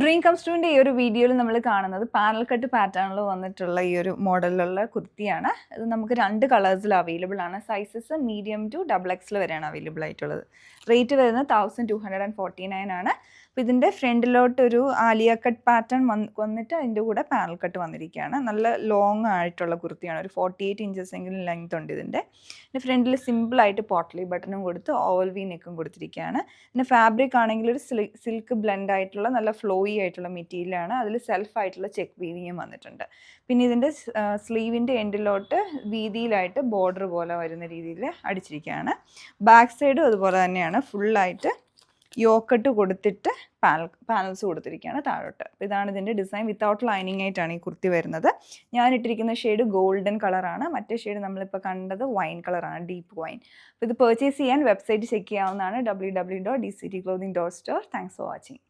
Dream comes ട്രൂവിൻ്റെ ഈ ഒരു വീഡിയോയിൽ നമ്മൾ കാണുന്നത് പാനൽ കട്ട് പാറ്റേണിൽ വന്നിട്ടുള്ള ഈ ഒരു മോഡലിലുള്ള കുർത്തിയാണ്. ഇത് നമുക്ക് 2 കളേഴ്സിൽ അവൈലബിൾ ആണ്. സൈസസ് മീഡിയം ടു XXL വരെയാണ് അവൈലബിൾ ആയിട്ടുള്ളത്. റേറ്റ് വരുന്നത് 1249 ആണ്. അപ്പോൾ ഇതിൻ്റെ ഫ്രണ്ടിലോട്ട് ഒരു ആലിയ കട്ട് പാറ്റേൺ വന്നിട്ട് അതിൻ്റെ കൂടെ പാനൽ കട്ട് വന്നിരിക്കുകയാണ്. നല്ല ലോങ് ആയിട്ടുള്ള കുർത്തിയാണ്. ഒരു 48 ഇഞ്ചസ് എങ്കിലും ലെങ്ത് ഉണ്ട് ഇതിൻ്റെ. പിന്നെ ഫ്രണ്ടിൽ സിമ്പിളായിട്ട് പോട്ട്ലി ബട്ടണും കൊടുത്ത് ഓവൽ വി നെക്കും കൊടുത്തിരിക്കുകയാണ്. പിന്നെ ഫാബ്രിക് ആണെങ്കിൽ ഒരു സിൽക്ക് ബ്ലെൻഡ് ആയിട്ടുള്ള നല്ല ഫ്ലോയി ആയിട്ടുള്ള മെറ്റീരിയലാണ്. അതിൽ സെൽഫായിട്ടുള്ള ചെക്ക് വീവിങ്ങും വന്നിട്ടുണ്ട്. പിന്നെ ഇതിൻ്റെ സ്ലീവിൻ്റെ എൻഡിലോട്ട് വീതിയിലായിട്ട് ബോർഡർ പോലെ വരുന്ന രീതിയിൽ അടിച്ചിരിക്കുകയാണ്. ബാക്ക് സൈഡും അതുപോലെ തന്നെയാണ്. ഫുള്ളായിട്ട് യോക്കട്ട് കൊടുത്തിട്ട് പാനൽസ് കൊടുത്തിരിക്കുകയാണ് താഴോട്ട്. അപ്പോൾ ഇതാണ് ഇതിൻ്റെ ഡിസൈൻ. വിത്തൗട്ട് ലൈനിങ് ആയിട്ടാണ് ഈ കുർത്തി വരുന്നത്. ഞാൻ ഇട്ടിരിക്കുന്ന ഷെയ്ഡ് ഗോൾഡൻ കളറാണ്. മറ്റേ ഷെയ്ഡ് നമ്മളിപ്പോൾ കണ്ടത് വൈൻ കളറാണ്, ഡീപ്പ് വൈൻ. അപ്പോൾ ഇത് പർച്ചേസ് ചെയ്യാൻ വെബ്സൈറ്റ് ചെക്ക് ചെയ്യാവുന്നതാണ്, www.dctclothing.store. Thanks for watching.